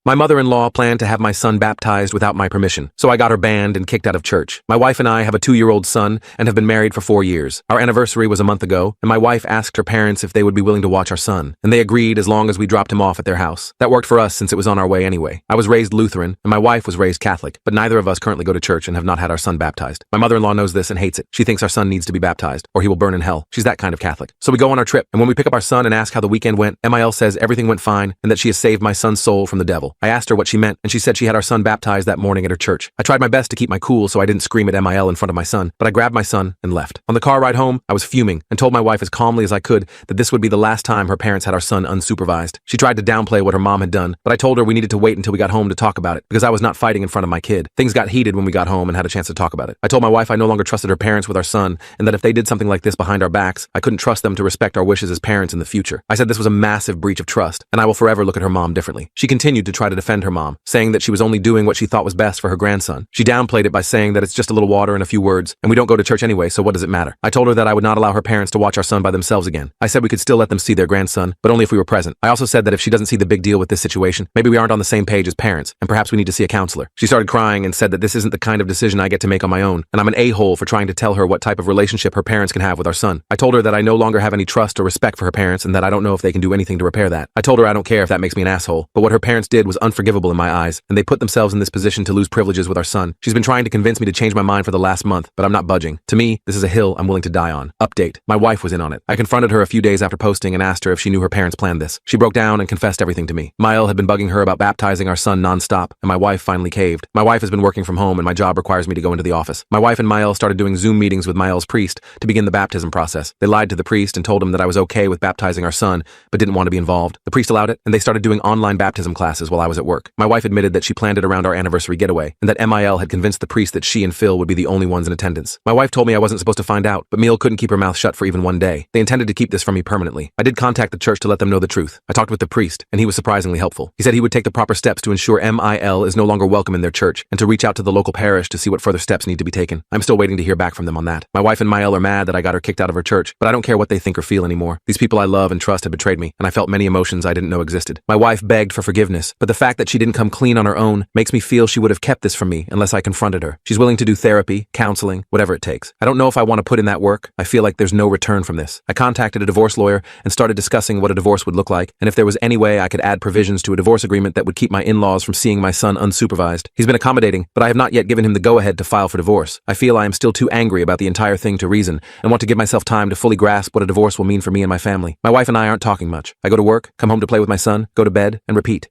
My mother-in-law planned to have my son baptized without my permission, so I got her banned and kicked out of church. My wife and I have a 2-year-old son and have been married for 4 years. Our anniversary was a month ago, and my wife asked her parents if they would be willing to watch our son, and they agreed as long as we dropped him off at their house. That worked for us since it was on our way anyway. I was raised Lutheran, and my wife was raised Catholic, but neither of us currently go to church and have not had our son baptized. My mother-in-law knows this and hates it. She thinks our son needs to be baptized, or he will burn in hell. She's that kind of Catholic. So we go on our trip, and when we pick up our son and ask how the weekend went, MIL says everything went fine and that she has saved my son's soul from the devil. I asked her what she meant, and she said she had our son baptized that morning at her church. I tried my best to keep my cool so I didn't scream at MIL in front of my son, but I grabbed my son and left. On the car ride home, I was fuming and told my wife as calmly as I could that this would be the last time her parents had our son unsupervised. She tried to downplay what her mom had done, but I told her we needed to wait until we got home to talk about it because I was not fighting in front of my kid. Things got heated when we got home and had a chance to talk about it. I told my wife I no longer trusted her parents with our son and that if they did something like this behind our backs, I couldn't trust them to respect our wishes as parents in the future. I said this was a massive breach of trust, and I will forever look at her mom differently. She continued to try to defend her mom, saying that she was only doing what she thought was best for her grandson. She downplayed it by saying that it's just a little water and a few words, and we don't go to church anyway, so what does it matter? I told her that I would not allow her parents to watch our son by themselves again. I said we could still let them see their grandson, but only if we were present. I also said that if she doesn't see the big deal with this situation, maybe we aren't on the same page as parents, and perhaps we need to see a counselor. She started crying and said that this isn't the kind of decision I get to make on my own, and I'm an a-hole for trying to tell her what type of relationship her parents can have with our son. I told her that I no longer have any trust or respect for her parents and that I don't know if they can do anything to repair that. I told her I don't care if that makes me an asshole, but what her parents did was unforgivable in my eyes, and they put themselves in this position to lose privileges with our son. She's been trying to convince me to change my mind for the last month, but I'm not budging. To me, this is a hill I'm willing to die on. Update. My wife was in on it. I confronted her a few days after posting and asked her if she knew her parents planned this. She broke down and confessed everything to me. Mael had been bugging her about baptizing our son nonstop, and my wife finally caved. My wife has been working from home and my job requires me to go into the office. My wife and Mael started doing Zoom meetings with Mael's priest to begin the baptism process. They lied to the priest and told him that I was okay with baptizing our son, but didn't want to be involved. The priest allowed it, and they started doing online baptism classes while I was at work. My wife admitted that she planned it around our anniversary getaway, and that MIL had convinced the priest that she and Phil would be the only ones in attendance. My wife told me I wasn't supposed to find out, but Meal couldn't keep her mouth shut for even one day. They intended to keep this from me permanently. I did contact the church to let them know the truth. I talked with the priest, and he was surprisingly helpful. He said he would take the proper steps to ensure MIL is no longer welcome in their church, and to reach out to the local parish to see what further steps need to be taken. I'm still waiting to hear back from them on that. My wife and Mael are mad that I got her kicked out of her church, but I don't care what they think or feel anymore. These people I love and trust had betrayed me, and I felt many emotions I didn't know existed. My wife begged for forgiveness, but the fact that she didn't come clean on her own makes me feel she would have kept this from me unless I confronted her. She's willing to do therapy, counseling, whatever it takes. I don't know if I want to put in that work. I feel like there's no return from this. I contacted a divorce lawyer and started discussing what a divorce would look like, and if there was any way I could add provisions to a divorce agreement that would keep my in-laws from seeing my son unsupervised. He's been accommodating, but I have not yet given him the go-ahead to file for divorce. I feel I am still too angry about the entire thing to reason and want to give myself time to fully grasp what a divorce will mean for me and my family. My wife and I aren't talking much. I go to work, come home to play with my son, go to bed, and repeat.